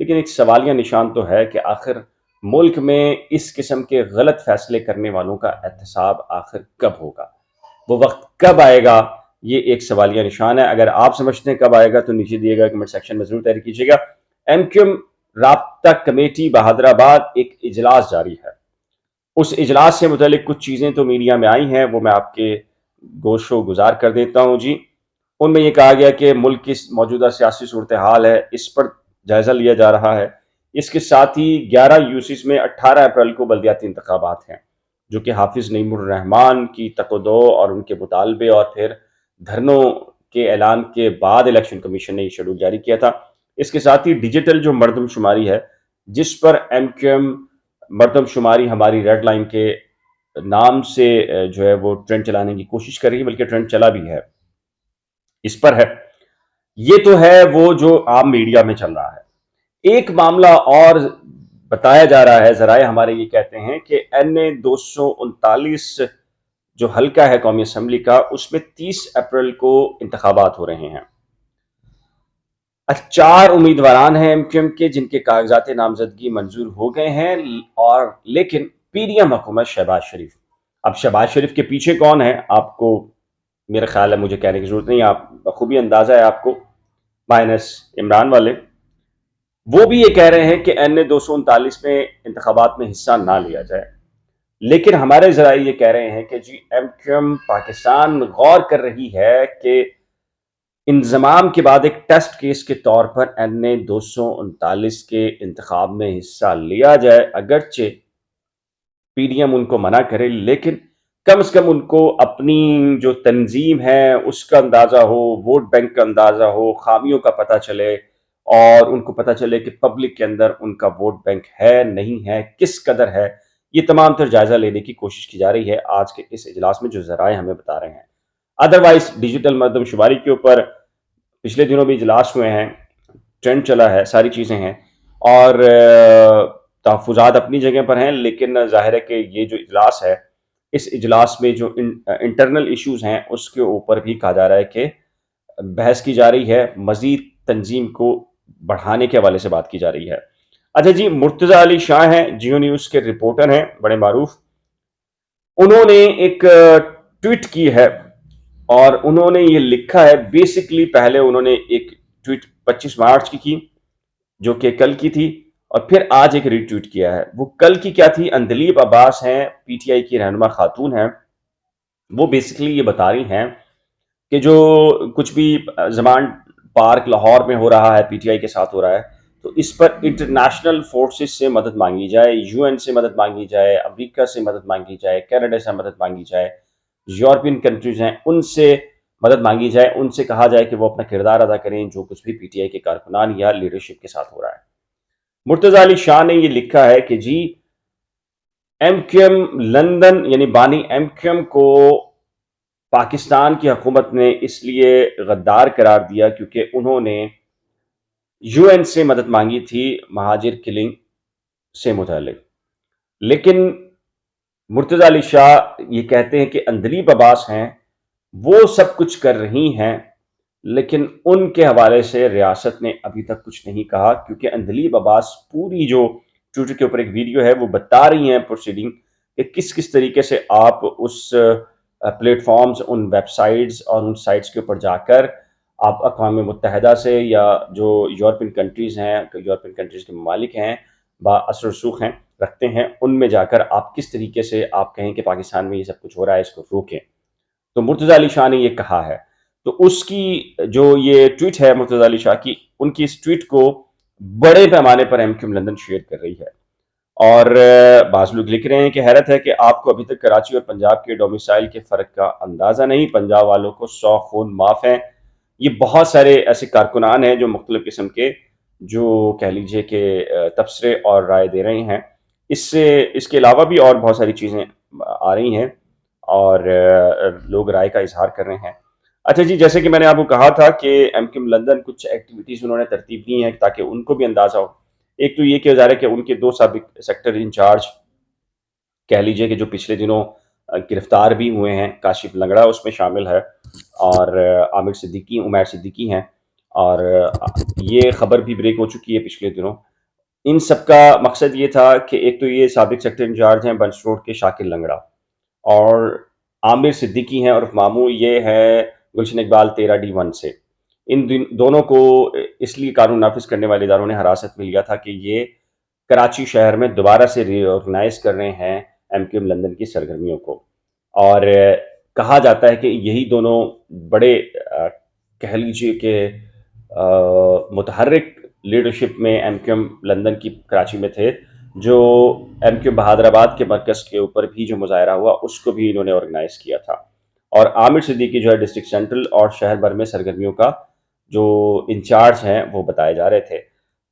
لیکن ایک سوالیہ نشان تو ہے کہ آخر ملک میں اس قسم کے غلط فیصلے کرنے والوں کا احتساب آخر کب ہوگا، وہ وقت کب آئے گا، یہ ایک سوالیہ نشان ہے۔ اگر آپ سمجھتے ہیں کب آئے گا تو نیچے دیے گا کمنٹ سیکشن میں ضرور تحریر کیجیے گا۔ ایم کیو ایم رابطہ کمیٹی بہادرآباد ایک اجلاس جاری ہے، اس اجلاس سے متعلق کچھ چیزیں تو میڈیا میں آئی ہیں، وہ میں آپ کے گوش و گزار کر دیتا ہوں جی۔ ان میں یہ کہا گیا کہ ملک کی موجودہ سیاسی صورتحال ہے، اس پر جائزہ لیا جا رہا ہے۔ اس کے ساتھ ہی 11 یوسیز میں 18 اپریل کو بلدیاتی انتخابات ہیں، جو کہ حافظ نعیم الرحمان کی تقدو اور ان کے مطالبے اور پھر دھرنوں کے اعلان کے بعد الیکشن کمیشن نے یہ شیڈول جاری کیا تھا۔ اس کے ساتھ ہی ڈیجیٹل جو مردم شماری ہے، جس پر ایم کیو ایم مردم شماری ہماری ریڈ لائن کے نام سے جو ہے وہ ٹرینڈ چلانے کی کوشش کر رہی ہے، بلکہ ٹرینڈ چلا بھی ہے، اس پر ہے۔ یہ تو ہے وہ جو عام میڈیا میں چل رہا ہے۔ ایک معاملہ اور بتایا جا رہا ہے، ذرائع ہمارے یہ کہتے ہیں کہ این اے 239 جو حلقہ ہے قومی اسمبلی کا، اس میں 30 اپریل کو انتخابات ہو رہے ہیں۔ 4 امیدواران ہیں ایم کیو ایم کے جن کے کاغذات نامزدگی منظور ہو گئے ہیں، اور لیکن پی ڈی ایم حکومت شہباز شریف، اب شہباز شریف کے پیچھے کون ہے آپ کو میرا خیال ہے مجھے کہنے کی ضرورت نہیں، آپ بخوبی اندازہ ہے آپ کو، مائنس عمران والے، وہ بھی یہ کہہ رہے ہیں کہ این اے 239 میں انتخابات میں حصہ نہ لیا جائے۔ لیکن ہمارے ذرائع یہ کہہ رہے ہیں کہ جی ایم کیو ایم پاکستان غور کر رہی ہے کہ انضمام کے بعد ایک ٹیسٹ کیس کے طور پر این اے 239 کے انتخاب میں حصہ لیا جائے، اگرچہ پی ڈی ایم ان کو منع کرے، لیکن کم از کم ان کو اپنی جو تنظیم ہے اس کا اندازہ ہو، ووٹ بینک کا اندازہ ہو، خامیوں کا پتہ چلے، اور ان کو پتہ چلے کہ پبلک کے اندر ان کا ووٹ بینک ہے نہیں ہے، کس قدر ہے۔ یہ تمام تر جائزہ لینے کی کوشش کی جا رہی ہے آج کے اس اجلاس میں، جو ذرائع ہمیں بتا رہے ہیں۔ ادروائز ڈیجیٹل مردم شماری کے اوپر پچھلے دنوں بھی اجلاس ہوئے ہیں، ٹرینڈ چلا ہے، ساری چیزیں ہیں، اور تحفظات اپنی جگہ پر ہیں، لیکن ظاہر ہے کہ یہ جو اجلاس ہے، اس اجلاس میں جو انٹرنل ایشوز ہیں اس کے اوپر بھی کہا جا رہا ہے کہ بحث کی جا رہی ہے، مزید تنظیم کو بڑھانے کے حوالے سے بات کی جا رہی ہے۔ اچھا جی، مرتضی علی شاہ ہیں، جیو نیوز کے رپورٹر ہیں، بڑے معروف، انہوں نے ایک ٹویٹ کی ہے اور انہوں نے یہ لکھا ہے، بیسکلی پہلے انہوں نے ایک ٹویٹ 25 مارچ کی جو کہ کل کی تھی، اور پھر آج ایک ری ٹویٹ کیا ہے۔ وہ کل کی کیا تھی؟ اندلیب عباس ہیں، پی ٹی آئی کی رہنما خاتون ہیں، وہ بیسکلی یہ بتا رہی ہیں کہ جو کچھ بھی زمان پارک لاہور میں ہو رہا ہے، پی ٹی آئی کے ساتھ ہو رہا ہے، تو اس پر انٹرنیشنل فورسز سے مدد مانگی جائے، یو این سے مدد مانگی جائے، امریکہ سے مدد مانگی جائے، کینیڈا سے مدد مانگی جائے، یورپین کنٹریز ہیں ان سے مدد مانگی جائے، ان سے کہا جائے کہ وہ اپنا کردار ادا کریں جو کچھ بھی پی ٹی آئی کے کارکنان یا لیڈرشپ کے ساتھ ہو رہا ہے۔ مرتضی علی شاہ نے یہ لکھا ہے کہ جی ایم کیو ایم لندن، یعنی بانی ایم کیو ایم کو پاکستان کی حکومت نے اس لیے غدار قرار دیا کیونکہ انہوں نے یو این سے مدد مانگی تھی مہاجر کلنگ سے متعلق۔ لیکن مرتضی علی شاہ یہ کہتے ہیں کہ اندلیب عباس ہیں، وہ سب کچھ کر رہی ہیں، لیکن ان کے حوالے سے ریاست نے ابھی تک کچھ نہیں کہا، کیونکہ اندلیب عباس پوری جو ٹویٹر کے اوپر ایک ویڈیو ہے وہ بتا رہی ہیں پروسیڈنگ کہ کس کس طریقے سے آپ اس plate forms, in web sites اور ان سائٹس کے اوپر جا کر آپ اقوام متحدہ سے یا جو یورپین کنٹریز ہیں، یورپین کنٹریز کے ممالک ہیں، با اثر رسوخ ہیں، رکھتے ہیں، ان میں جا کر آپ کس طریقے سے آپ کہیں کہ پاکستان میں یہ سب کچھ ہو رہا ہے، اس کو روکیں۔ تو مرتضی علی شاہ نے یہ کہا ہے، تو اس کی جو یہ ٹویٹ ہے مرتضی علی شاہ کی، ان کی اس ٹویٹ کو بڑے پیمانے پر M Q M London share کر رہی ہے، اور بعض لوگ لکھ رہے ہیں کہ حیرت ہے کہ آپ کو ابھی تک کراچی اور پنجاب کے ڈومیسائل کے فرق کا اندازہ نہیں، پنجاب والوں کو 100 خون معاف ہیں۔ یہ بہت سارے ایسے کارکنان ہیں جو مختلف قسم کے جو کہہ لیجئے کہ تبصرے اور رائے دے رہے ہیں۔ اس کے علاوہ بھی اور بہت ساری چیزیں آ رہی ہیں اور لوگ رائے کا اظہار کر رہے ہیں۔ اچھا جی، جیسے کہ میں نے آپ کو کہا تھا کہ ایم کیو ایم لندن کچھ ایکٹیویٹیز انہوں نے ترتیب دی ہیں تاکہ ان کو بھی اندازہ ہو۔ ایک تو یہ کہ ظاہر ہے کہ ان کے 2 سابق سیکٹر انچارج کہہ لیجئے کہ جو پچھلے دنوں گرفتار بھی ہوئے ہیں، کاشف لنگڑا اس میں شامل ہے، اور عامر صدیقی، عمیر صدیقی ہیں، اور یہ خبر بھی بریک ہو چکی ہے پچھلے دنوں۔ ان سب کا مقصد یہ تھا کہ ایک تو یہ سابق سیکٹر انچارج ہیں بنچ روڈ کے شاکر لنگڑا، اور عامر صدیقی ہیں اور ماموں یہ ہے گلشن اقبال 13D1 سے۔ ان دونوں کو اس لیے قانون نافذ کرنے والے اداروں نے حراست میں لیا تھا کہ یہ کراچی شہر میں دوبارہ سے ری آرگنائز کر رہے ہیں ایم کیو ایم لندن کی سرگرمیوں کو، اور کہا جاتا ہے کہ یہی دونوں بڑے کہہ لیجیے کہ متحرک لیڈرشپ میں ایم کیو ایم لندن کی کراچی میں تھے، جو ایم کیو بہادر آباد کے مرکز کے اوپر بھی جو مظاہرہ ہوا اس کو بھی انہوں نے آرگنائز کیا تھا، اور عامر صدیقی جو ہے ڈسٹرکٹ سینٹرل اور شہر بھر میں سرگرمیوں کا جو انچارج ہیں وہ بتائے جا رہے تھے۔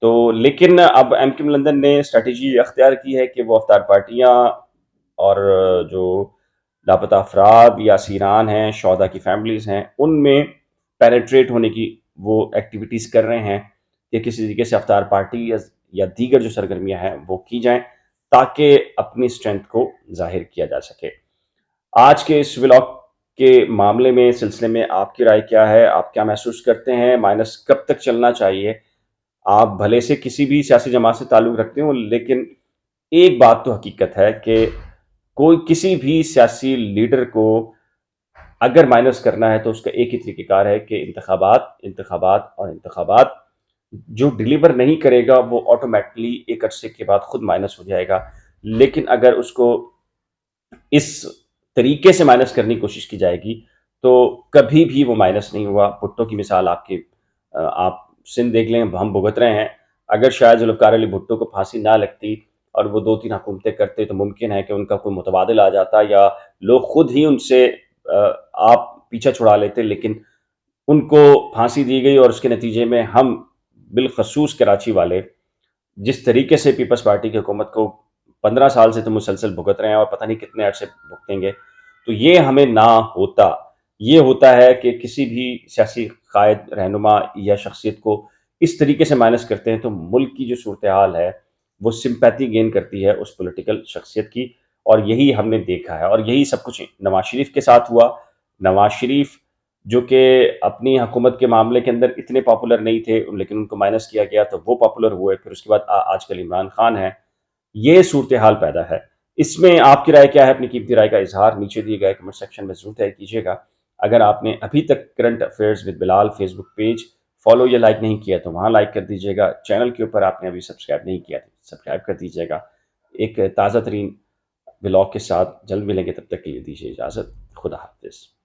تو لیکن اب ایم کیو لندن نے اسٹریٹجی اختیار کی ہے کہ وہ افطار پارٹیاں اور جو لاپتہ افراد یا اسیران ہیں، شہداء کی فیملیز ہیں، ان میں پینیٹریٹ ہونے کی وہ ایکٹیویٹیز کر رہے ہیں کہ کسی طریقے سے افطار پارٹی یا دیگر جو سرگرمیاں ہیں وہ کی جائیں تاکہ اپنی اسٹرینتھ کو ظاہر کیا جا سکے۔ آج کے اس ولاگ کے معاملے میں سلسلے میں آپ کی رائے کیا ہے؟ آپ کیا محسوس کرتے ہیں؟ مائنس کب تک چلنا چاہیے؟ آپ بھلے سے کسی بھی سیاسی جماعت سے تعلق رکھتے ہوں، لیکن ایک بات تو حقیقت ہے کہ کوئی کسی بھی سیاسی لیڈر کو اگر مائنس کرنا ہے تو اس کا ایک ہی طریقہ کار ہے کہ انتخابات جو ڈیلیور نہیں کرے گا وہ آٹومیٹکلی ایک عرصے کے بعد خود مائنس ہو جائے گا، لیکن اگر اس کو اس طریقے سے مائنس کرنے کی کوشش کی جائے گی تو کبھی بھی وہ مائنس نہیں ہوا۔ بھٹو کی مثال آپ سندھ دیکھ لیں، ہم بھگت رہے ہیں، اگر شاید ذوالفقار علی بھٹو کو پھانسی نہ لگتی اور وہ 2-3 حکومتیں کرتے تو ممکن ہے کہ ان کا کوئی متبادل آ جاتا یا لوگ خود ہی ان سے آپ پیچھا چھڑا لیتے، لیکن ان کو پھانسی دی گئی اور اس کے نتیجے میں ہم بالخصوص کراچی والے جس طریقے سے پیپلز پارٹی کی حکومت کو 15 سال سے تو مسلسل بھگت رہے ہیں اور پتہ نہیں کتنے عرصے بھگتیں گے، تو یہ ہمیں نہ ہوتا۔ یہ ہوتا ہے کہ کسی بھی سیاسی قائد، رہنما یا شخصیت کو اس طریقے سے مائنس کرتے ہیں تو ملک کی جو صورتحال ہے وہ سمپیتھی گین کرتی ہے اس پولیٹیکل شخصیت کی، اور یہی ہم نے دیکھا ہے، اور یہی سب کچھ نواز شریف کے ساتھ ہوا۔ نواز شریف جو کہ اپنی حکومت کے معاملے کے اندر اتنے پاپولر نہیں تھے لیکن ان کو مائنس کیا گیا تو وہ پاپولر ہوئے، پھر اس کے بعد آج کل عمران خان ہے۔ یہ صورتحال پیدا ہے۔ اس میں آپ کی رائے کیا ہے؟ اپنی قیمتی رائے کا اظہار نیچے دیے گئے کمنٹ سیکشن میں ضرور طے کیجیے گا۔ اگر آپ نے ابھی تک current affairs with Bilal Facebook page follow یا لائک نہیں کیا تو وہاں لائک کر دیجیے گا۔ چینل کے اوپر آپ نے ابھی سبسکرائب نہیں کیا تو سبسکرائب کر دیجیے گا۔ ایک تازہ ترین ولاگ کے ساتھ جلد ملیں گے، تب تک کے لیے دیجیے اجازت۔ خدا حافظ۔